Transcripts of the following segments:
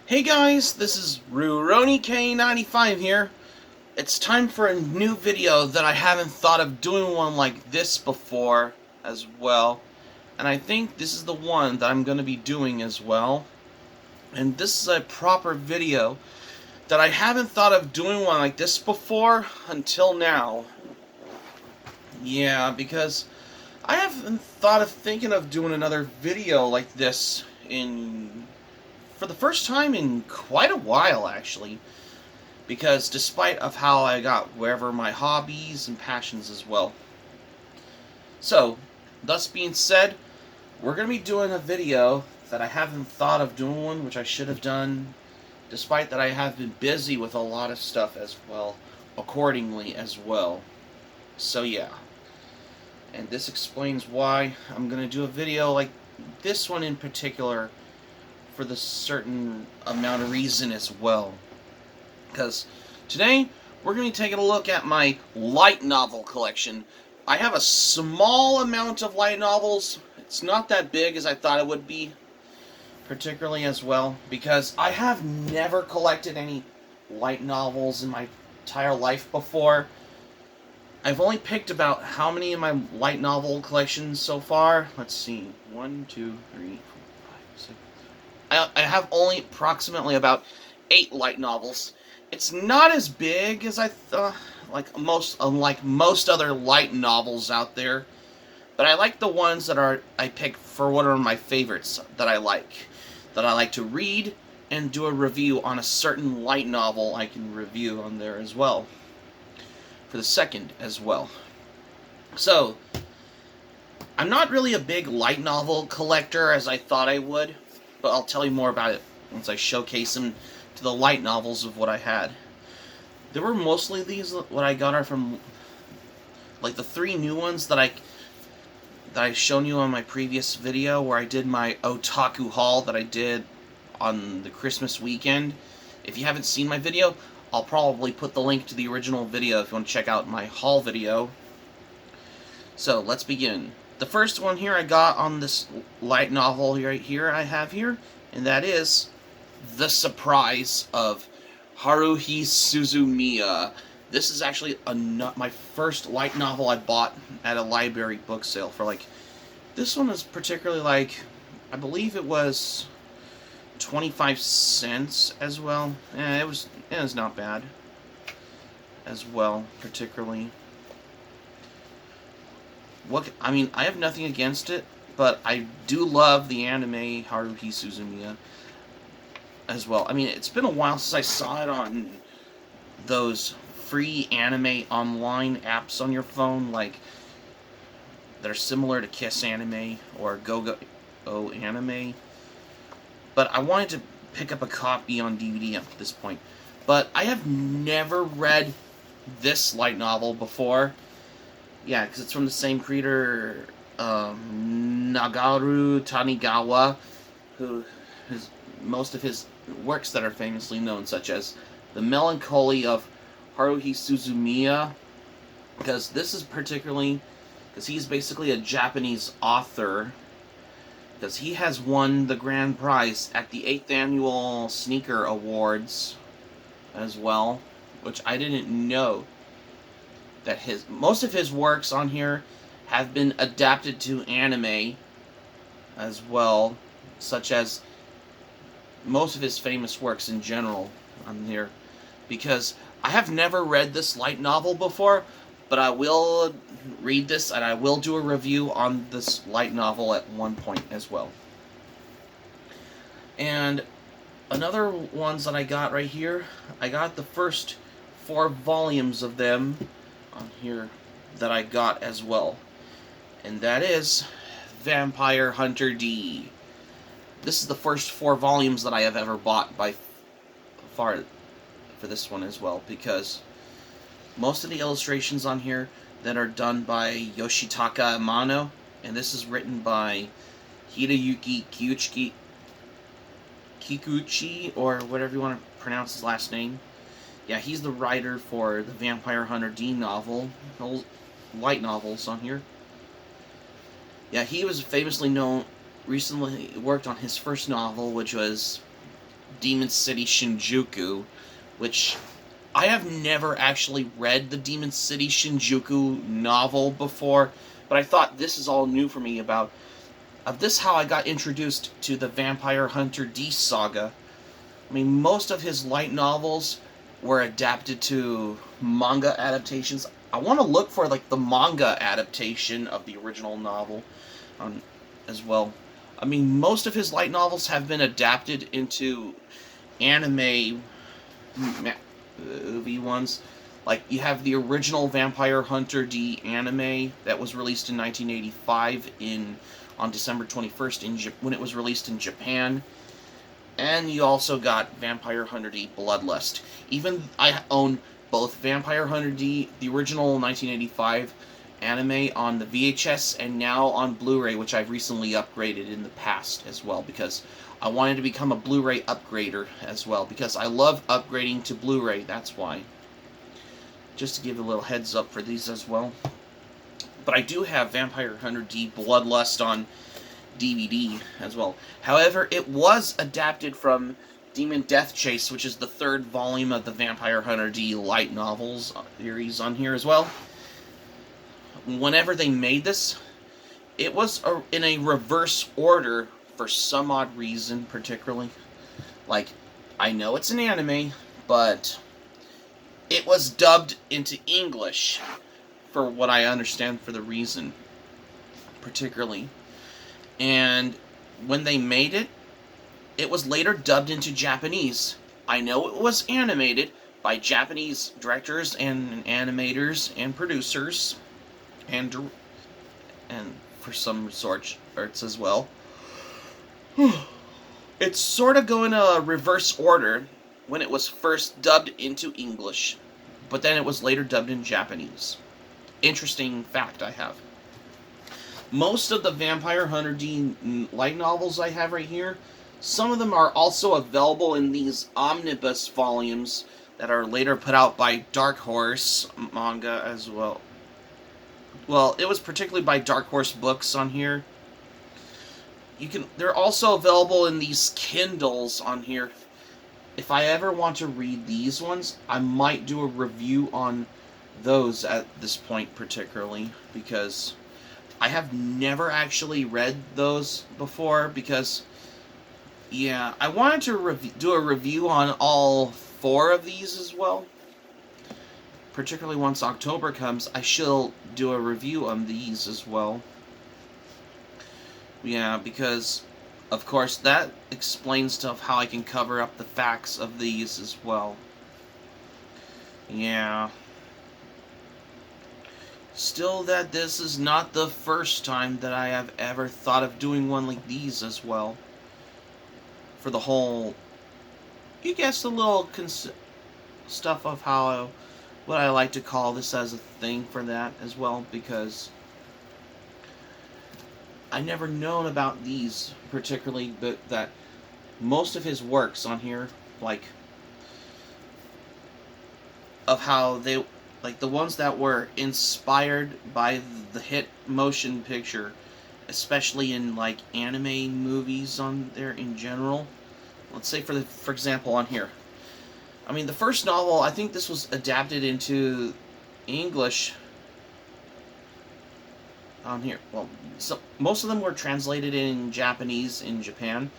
Hey guys, this is RuRoniK95 here. It's time for a new video that I haven't thought of doing one like this before as well. And I think this is the one that I'm going to be doing as well. And this is a proper video that I haven't thought of doing one like this before until now. Yeah, because I haven't thought of thinking of doing another video like this for the first time in quite a while, actually, because despite of how I got wherever my hobbies and passions as well. So, thus being said, we're going to be doing a video that I haven't thought of doing one, which I should have done, despite that I have been busy with a lot of stuff as well, accordingly as well. So yeah, and this explains why I'm going to do a video like this one in particular, for the certain amount of reason as well. Because today, we're going to be taking a look at my light novel collection. I have a small amount of light novels. It's not that big as I thought it would be, particularly as well, because I have never collected any light novels in my entire life before. I've only picked about how many in my light novel collection so far? Let's see. 1, 2, 3, 4, 5, 6. I have only approximately about 8 light novels. It's not as big as I thought, unlike most other light novels out there. But I like the ones that I pick for what are my favorites that I like to read and do a review on a certain light novel I can review on there as well. For the second as well. So, I'm not really a big light novel collector as I thought I would, but I'll tell you more about it once I showcase them to the light novels of what I had. There were mostly these, what I got are from, like, the 3 new ones that I've shown you on my previous video, where I did my otaku haul that I did on the Christmas weekend. If you haven't seen my video, I'll probably put the link to the original video if you want to check out my haul video. So, let's begin. The first one here I got on this light novel right here I have here, and that is The Surprise of Haruhi Suzumiya. This is actually my first light novel I bought at a library book sale for this one was particularly I believe it was 25 cents as well. It was not bad as well, particularly. I have nothing against it, but I do love the anime Haruhi Suzumiya as well. It's been a while since I saw it on those free anime online apps on your phone, that are similar to Kiss Anime or Go Anime. But I wanted to pick up a copy on DVD at this point. But I have never read this light novel before. Yeah, because it's from the same creator, Nagaru Tanigawa, who has most of his works that are famously known, such as The Melancholy of Haruhi Suzumiya, because this is particularly, because he's basically a Japanese author, because he has won the grand prize at the 8th Annual Sneaker Awards as well, which I didn't know. That most of his works on here have been adapted to anime as well, such as most of his famous works in general on here, because I have never read this light novel before, but I will read this and I will do a review on this light novel at one point as well. And another ones that I got right here, I got the first 4 volumes of them on here that I got as well, and that is Vampire Hunter D. This is the first 4 volumes that I have ever bought by far for this one as well, because most of the illustrations on here that are done by Yoshitaka Amano, and this is written by Hideyuki Kikuchi, or whatever you want to pronounce his last name. Yeah, he's the writer for the Vampire Hunter D novel, light novels on here. Yeah, he was famously known, recently worked on his first novel, which was Demon City Shinjuku, which I have never actually read the Demon City Shinjuku novel before, but I thought this is all new for me about of this how I got introduced to the Vampire Hunter D saga. I mean, most of his light novels were adapted to manga adaptations. I want to look for like the manga adaptation of the original novel as well. I mean, most of his light novels have been adapted into anime movie ones. Like, you have the original Vampire Hunter D anime that was released in 1985 on December 21st when it was released in Japan. And you also got Vampire Hunter D Bloodlust. Even I own both Vampire Hunter D, the original 1985 anime, on the VHS, and now on Blu-ray, which I've recently upgraded in the past as well, because I wanted to become a Blu-ray upgrader as well, because I love upgrading to Blu-ray, that's why. Just to give a little heads up for these as well. But I do have Vampire Hunter D Bloodlust on DVD as well. However, it was adapted from Demon Death Chase, which is the third volume of the Vampire Hunter D light novels series on here as well. Whenever they made this, it was in a reverse order for some odd reason, particularly. Like, I know it's an anime, but it was dubbed into English, for what I understand, for the reason, particularly. And when they made it, it was later dubbed into Japanese. I know it was animated by Japanese directors and animators and producers, and for some sorts as well. It's sort of going a reverse order when it was first dubbed into English, but then it was later dubbed in Japanese. Interesting fact I have. Most of the Vampire Hunter D light novels I have right here, some of them are also available in these omnibus volumes that are later put out by Dark Horse manga as well. Well, it was particularly by Dark Horse Books on here. They're also available in these Kindles on here. If I ever want to read these ones, I might do a review on those at this point particularly, because I have never actually read those before, because, yeah, I wanted to do a review on all 4 of these as well. Particularly once October comes, I shall do a review on these as well. Yeah, because, of course, that explains stuff how I can cover up the facts of these as well. Yeah. Still, that this is not the first time that I have ever thought of doing one like these as well. For the whole, you guess, the little stuff of how, what I like to call this as a thing for that as well, because I never known about these particularly, but that most of his works on here, like, of how they, like the ones that were inspired by the hit motion picture, especially in like anime movies on there in general. Let's say for example on here. I mean, the first novel, I think this was adapted into English on here. Well, so most of them were translated in Japanese in Japan.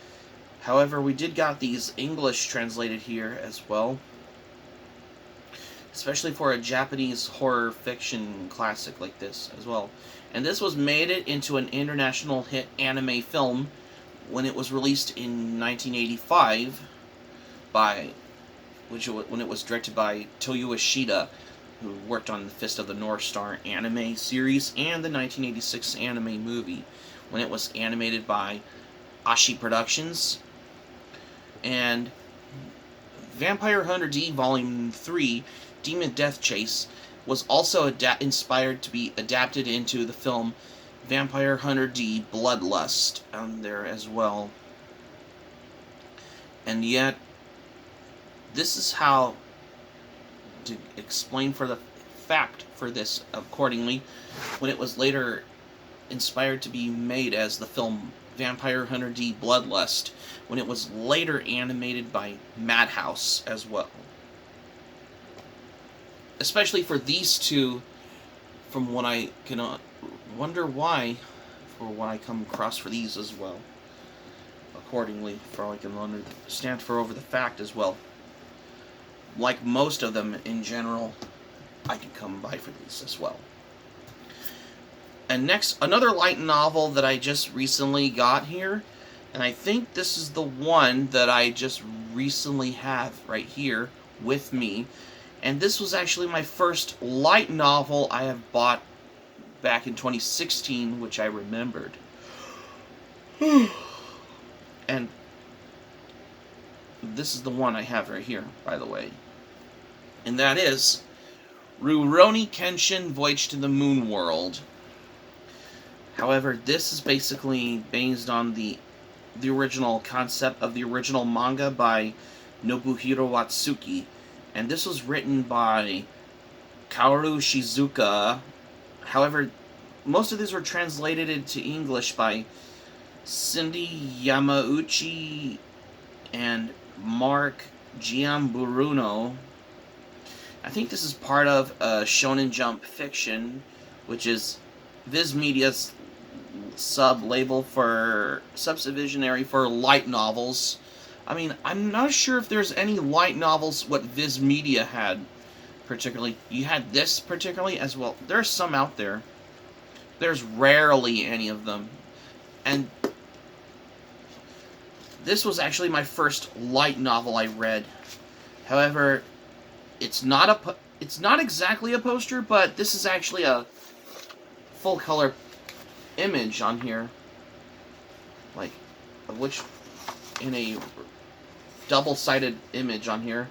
However, we did got these English translated here as well. Especially for a Japanese horror fiction classic like this as well. And this was made it into an international hit anime film when it was released in 1985 when it was directed by Toyo Ishida, who worked on the Fist of the North Star anime series and the 1986 anime movie, when it was animated by Ashi Productions. And Vampire Hunter D Volume 3, Demon Death Chase, was also inspired to be adapted into the film Vampire Hunter D Bloodlust on there as well. And yet, this is how to explain for the fact for this accordingly, when it was later inspired to be made as the film Vampire Hunter D Bloodlust, when it was later animated by Madhouse as well. Especially for these two, from what I can wonder why, for what I come across for these as well. Accordingly, for all I can understand for over the fact as well. Like most of them in general, I can come by for these as well. And next, another light novel that I just recently got here, and I think this is the one that I just recently have right here with me. And this was actually my first light novel I have bought back in 2016, which I remembered. And this is the one I have right here, by the way. And that is Rurouni Kenshin Voyage to the Moon World. However, this is basically based on the original concept of the original manga by Nobuhiro Watsuki. And this was written by Kaoru Shizuka. However, most of these were translated into English by Cindy Yamauchi and Mark Giamburuno. I think this is part of Shonen Jump Fiction, which is Viz Media's sub-label for subdivisionary for light novels. I mean, I'm not sure if there's any light novels what Viz Media had, particularly. You had this particularly as well. There's some out there. There's rarely any of them. And this was actually my first light novel I read. However, it's not exactly a poster, but this is actually a full color image on here, like, which in a double-sided image on here.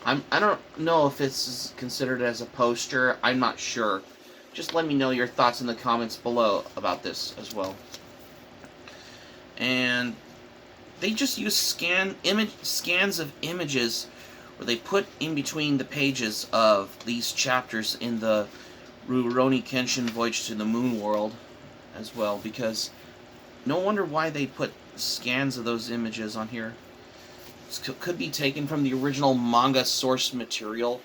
I don't know if this is considered as a poster. I'm not sure. Just let me know your thoughts in the comments below about this as well. And they just use scans of images where they put in between the pages of these chapters in the Rurouni Kenshin Voyage to the Moon World as well, because no wonder why they put scans of those images on here. This could be taken from the original manga source material,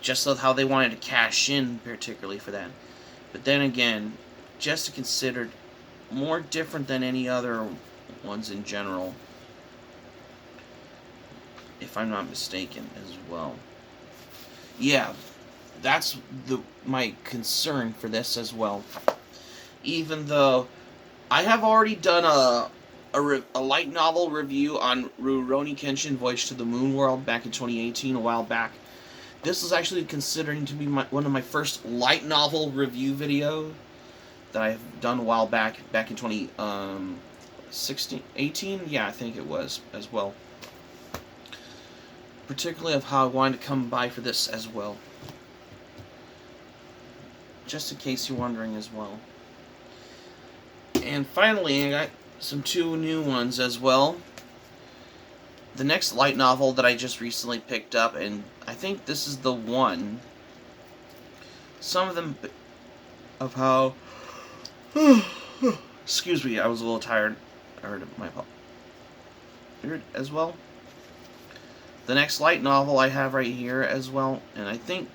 just so how they wanted to cash in particularly for that. But then again, just considered more different than any other ones in general, if I'm not mistaken as well. Yeah, that's my concern for this as well. Even though I have already done a light novel review on Rurouni Kenshin Voyage to the Moon World back in 2018, a while back. This is actually considering to be one of my first light novel review video that I've done a while back in 2016, 18? Yeah, I think it was as well. Particularly of how I wanted to come by for this as well. Just in case you're wondering as well. And finally, I got two new ones as well. The next light novel that I just recently picked up, and I think this is the one. Some of them of how... Excuse me, I was a little tired. I heard my beard as well. The next light novel I have right here as well, and I think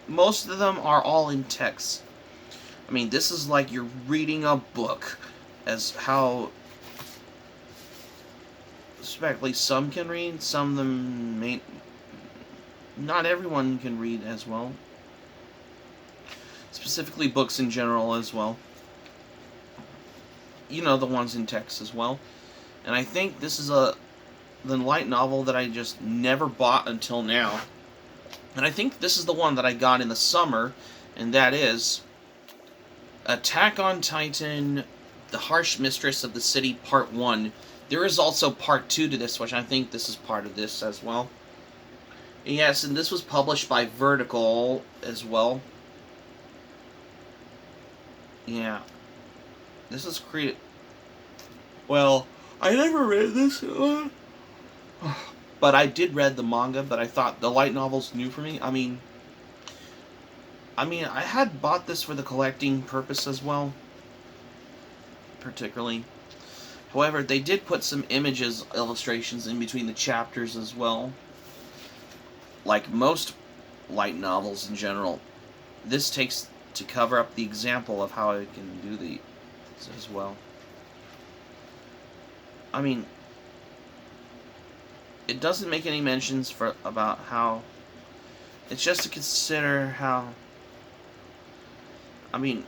most of them are all in text. I mean, this is like you're reading a book, as how especially some can read, some of them may not everyone can read as well. Specifically books in general as well. You know, the ones in text as well. And I think this is the light novel that I just never bought until now. And I think this is the one that I got in the summer, and that is Attack on Titan, The Harsh Mistress of the City, Part 1. There is also Part 2 to this, which I think this is part of this as well. Yes, and this was published by Vertical as well. Yeah. This is created... Well, I never read this. But I did read the manga, but I thought the light novel's new for me. I mean, I had bought this for the collecting purpose as well. Particularly. However, they did put some images, illustrations in between the chapters as well. Like most light novels in general, this takes to cover up the example of how I can do these as well. I mean, it doesn't make any mentions about how. It's just to consider how. I mean,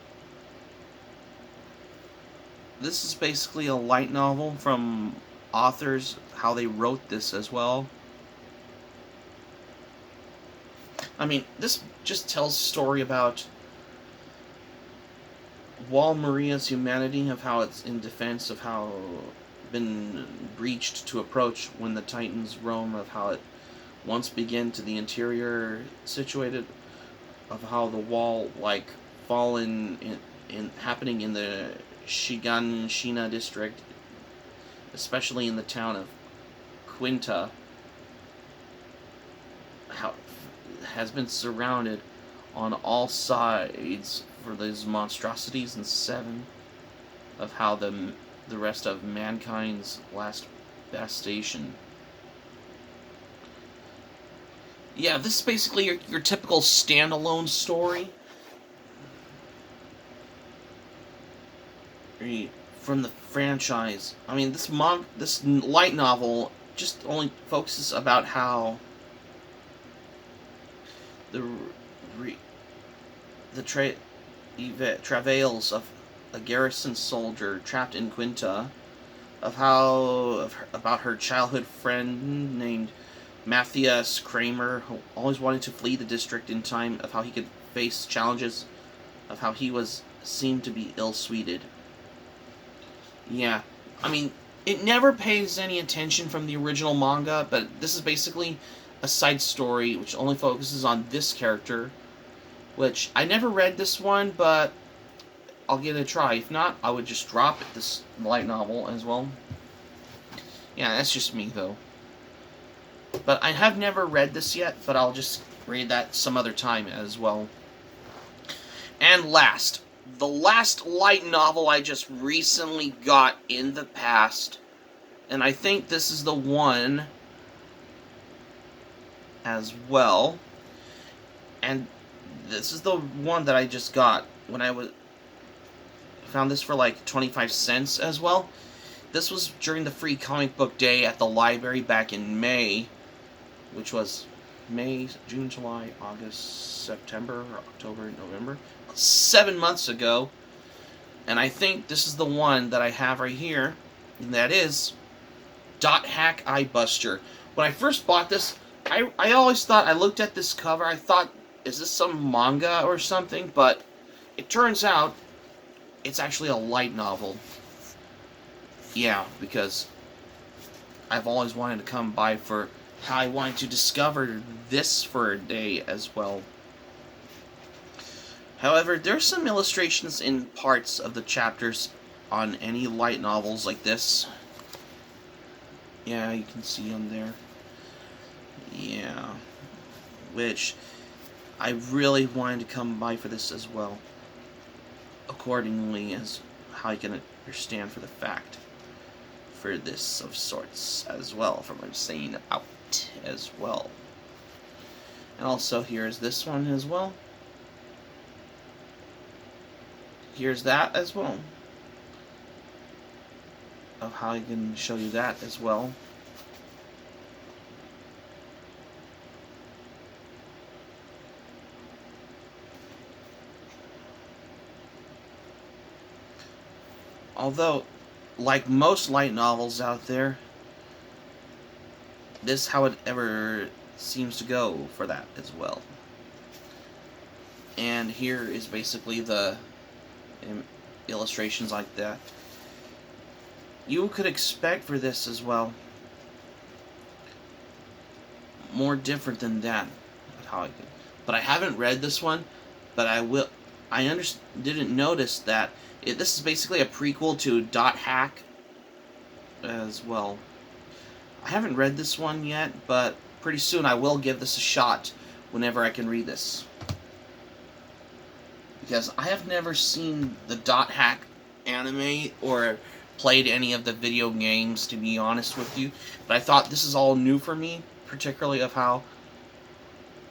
this is basically a light novel from authors, how they wrote this as well. I mean, this just tells a story about Wall Maria's humanity, of how it's in defense of how been breached to approach when the Titans roam, of how it once began to the interior situated, of how the wall like fallen in happening in the Shiganshina district, especially in the town of Quinta, how it has been surrounded on all sides for these monstrosities, and 7 of how the rest of mankind's last bastion. Yeah, this is basically your typical standalone story from the franchise. I mean, this light novel just only focuses about how the travails of a garrison soldier trapped in Quinta, about her childhood friend named Matthias Kramer, who always wanted to flee the district in time, of how he could face challenges, of how he seemed to be ill-suited. Yeah, I mean, it never pays any attention from the original manga, but this is basically a side story which only focuses on this character, which I never read this one, but I'll give it a try. If not, I would just drop this light novel as well. Yeah, that's just me, though. But I have never read this yet, but I'll just read that some other time as well. And last, the last light novel I just recently got in the past, and I think this is the one as well, and this is the one that I just got when I found this for like 25 cents as well. This was during the free comic book day at the library back in May, which was May, June, July, August, September, October, November, 7 months ago. And I think this is the one that I have right here, and that is Dot Hack Eye Buster. When I first bought this, I always thought, I looked at this cover, I thought, is this some manga or something? But it turns out it's actually a light novel. Yeah, because I've always wanted to come by for how I wanted to discover this for a day as well. However, there's some illustrations in parts of the chapters on any light novels like this. Yeah, you can see them there. Yeah. Which I really wanted to come by for this as well. Accordingly, as how you can understand for the fact for this of sorts as well, from what I'm saying out as well. And also here's this one as well. Here's that as well, of how I can show you that as well. Although, like most light novels out there, this is how it ever seems to go for that as well. And here is basically the illustrations like that. You could expect for this as well more different than that. But I haven't read this one, but I will. Didn't notice that this is basically a prequel to Dot Hack as well. I haven't read this one yet, but pretty soon I will give this a shot whenever I can read this. Because I have never seen the Dot Hack anime or played any of the video games, to be honest with you. But I thought this is all new for me, particularly of how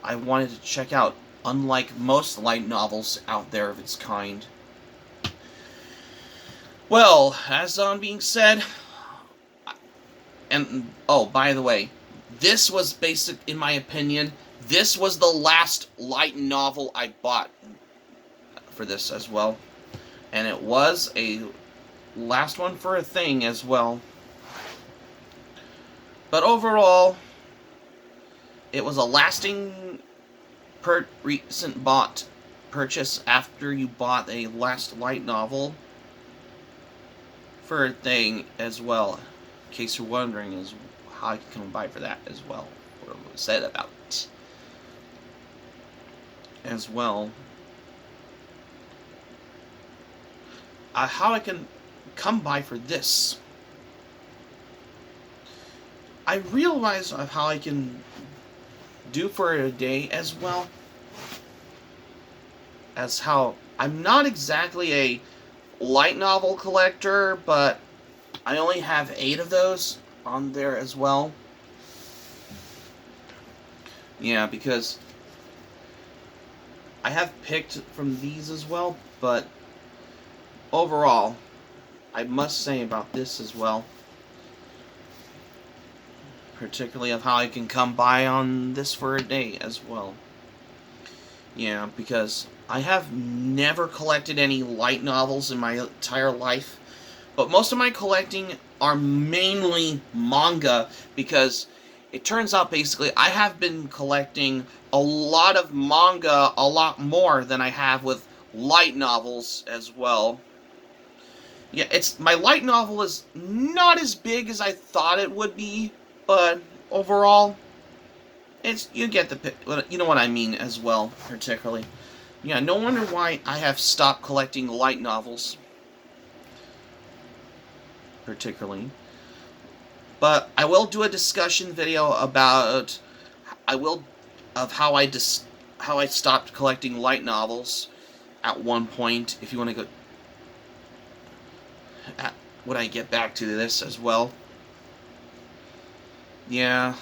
I wanted to check out, unlike most light novels out there of its kind. Well, as on being said, and oh, by the way, this was basic, in my opinion, this was the last light novel I bought for this as well. And it was a last one for a thing as well. But overall, it was a lasting recent purchase after you bought a last light novel for a thing as well. In case you're wondering, is how I can come by for that as well. What was said about it as well. How I can come by for this. I realize of how I can do for a day as well. As how I'm not exactly a light novel collector, but I only have 8 of those on there as well. Yeah, because I have picked from these as well, but overall, I must say about this as well, particularly of how I can come by on this for a day as well. Yeah, because I have never collected any light novels in my entire life, but most of my collecting are mainly manga, because it turns out basically I have been collecting a lot of manga a lot more than I have with light novels as well. Yeah, my light novel is not as big as I thought it would be, but overall, you get you know what I mean as well, particularly. Yeah, no wonder why I have stopped collecting light novels, particularly. But I will do a discussion video about of how I stopped collecting light novels at one point. If you want to go, when I get back to this as well. Yeah.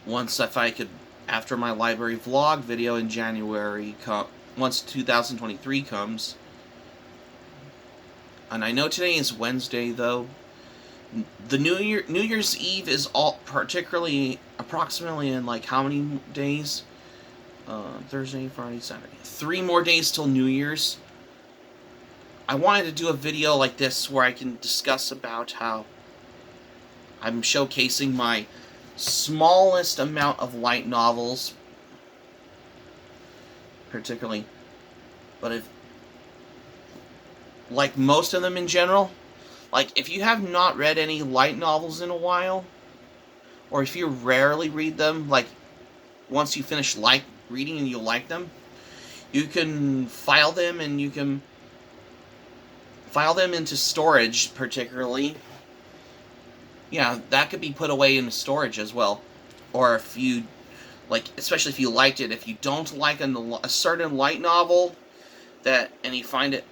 Once, if I could, after my library vlog video in January, once 2023 comes. And I know today is Wednesday, though. The New Year's Eve is approximately in like how many days? Thursday, Friday, Saturday. 3 more days till New Year's. I wanted to do a video like this where I can discuss about how I'm showcasing my smallest amount of light novels, particularly, but like most of them in general, like if you have not read any light novels in a while, or if you rarely read them, like once you finish reading and you like them, you can file them, and you can file them into storage, particularly. Yeah, that could be put away in storage as well. Or if you, especially if you liked it, if you don't like a certain light novel, and you find it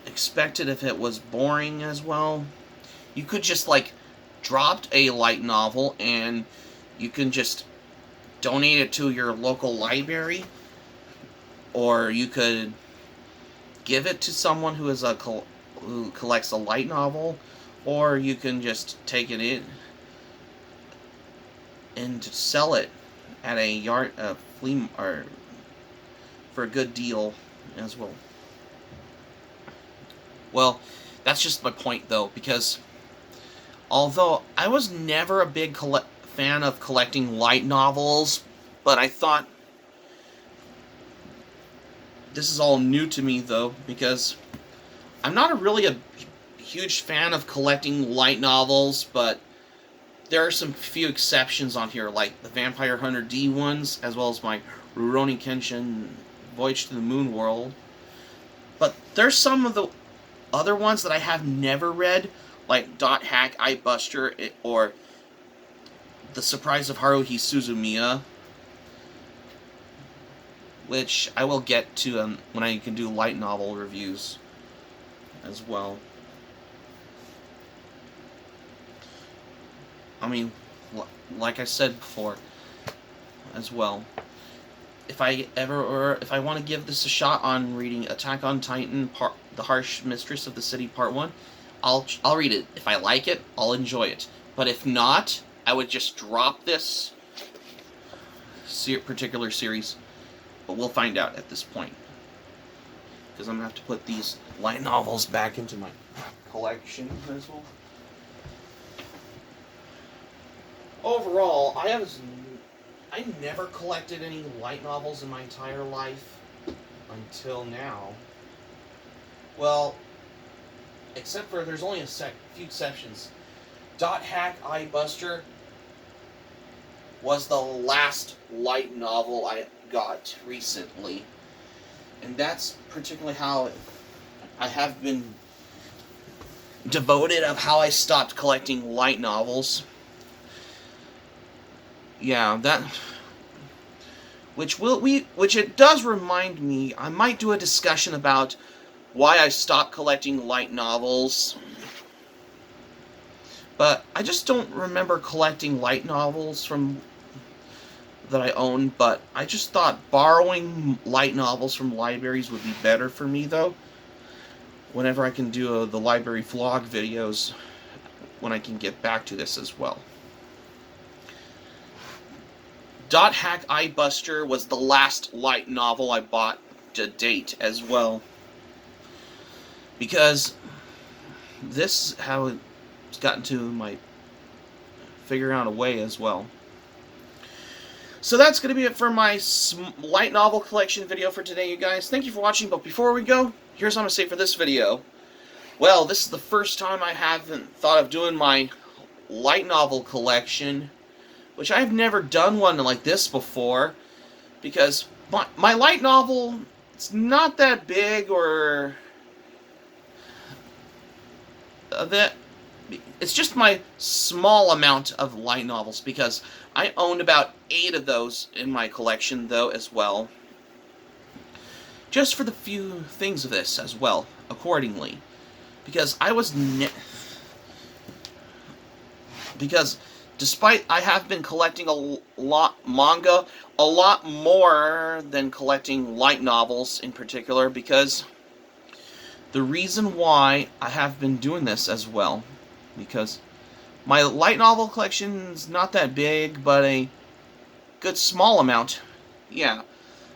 expected if it was boring as well, you could just, drop a light novel, and you can just donate it to your local library, or you could give it to someone who collects a light novel, or you can just take it in and sell it at a flea or for a good deal as well. Well, that's just my point though, because although I was never a big fan of collecting light novels, but I thought this is all new to me though, because I'm not really a huge fan of collecting light novels, but there are some few exceptions on here, like the Vampire Hunter D ones, as well as my Rurouni Kenshin Voyage to the Moon World. But there's some of the other ones that I have never read, like Dot Hack Eye Buster, or The Surprise of Haruhi Suzumiya. which I will get to when I can do light novel reviews as well. I mean, like I said before, as well, if I want to give this a shot on reading Attack on Titan, The Harsh Mistress of the City Part 1, I'll read it. If I like it, I'll enjoy it. But if not, I would just drop this particular series. But we'll find out at this point, because I'm going to have to put these light novels back into my collection as well. Overall, I never collected any light novels in my entire life until now. Well, except for there's only a few exceptions. Dot Hack Eye Buster was the last light novel I got recently, and that's particularly how I have been devoted of how I stopped collecting light novels. Yeah, that, which it does remind me, I might do a discussion about why I stopped collecting light novels. But I just don't remember collecting light novels that I own, but I just thought borrowing light novels from libraries would be better for me, though. Whenever I can do the library vlog videos, when I can get back to this as well. Dot Hack Eye Buster was the last light novel I bought to date as well. Because this is how it's gotten to my figure out a way as well. So that's going to be it for my light novel collection video for today, you guys. Thank you for watching, but before we go, here's what I'm going to say for this video. Well, this is the first time I haven't thought of doing my light novel collection, which I've never done one like this before, because my light novel, it's not that big, or that it's just my small amount of light novels, because I owned about 8 of those in my collection, though, as well. Just for the few things of this as well, accordingly. Because because despite I have been collecting a lot manga, a lot more than collecting light novels in particular, because the reason why I have been doing this as well, because my light novel collection is not that big, but a good small amount. Yeah,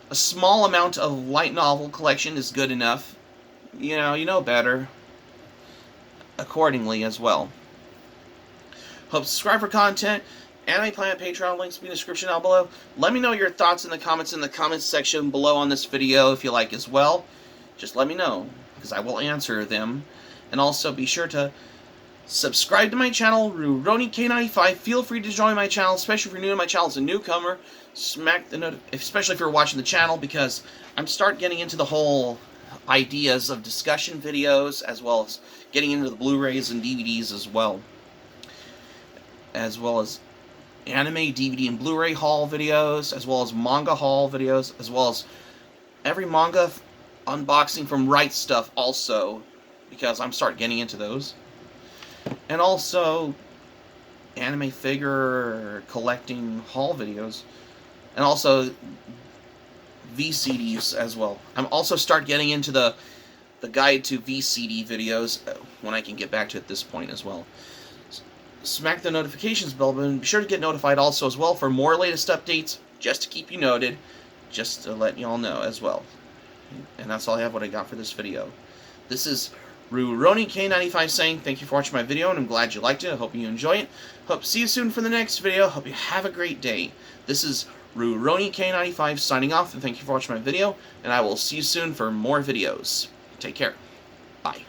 a small amount of light novel collection is good enough. You know better. Accordingly as well. Hope subscribe for content. Anime Planet Patreon links will be in the description down below. Let me know your thoughts in the comments section below on this video if you like as well. Just let me know, because I will answer them. And also be sure to subscribe to my channel, RuRoniK95. Feel free to join my channel, especially if you're new to my channel as a newcomer. Smack the especially if you're watching the channel, because I'm starting getting into the whole ideas of discussion videos, as well as getting into the Blu-rays and DVDs as well as anime, DVD, and Blu-ray haul videos, as well as manga haul videos, as well as every manga unboxing from Right Stuff also, because I'm starting getting into those. And also anime figure collecting haul videos, and also VCDs as well. I'm also start getting into the guide to VCD videos when I can get back to it at this point as well. Smack the notifications bell button. Be sure to get notified also as well for more latest updates, just to keep you noted, just to let you all know as well. And that's all I have what I got for this video. This is RuRoniK95 saying thank you for watching my video, and I'm glad you liked it. I hope you enjoy it. Hope to see you soon for the next video. Hope you have a great day. This is RuRoniK95 signing off, and thank you for watching my video, and I will see you soon for more videos. Take care. Bye.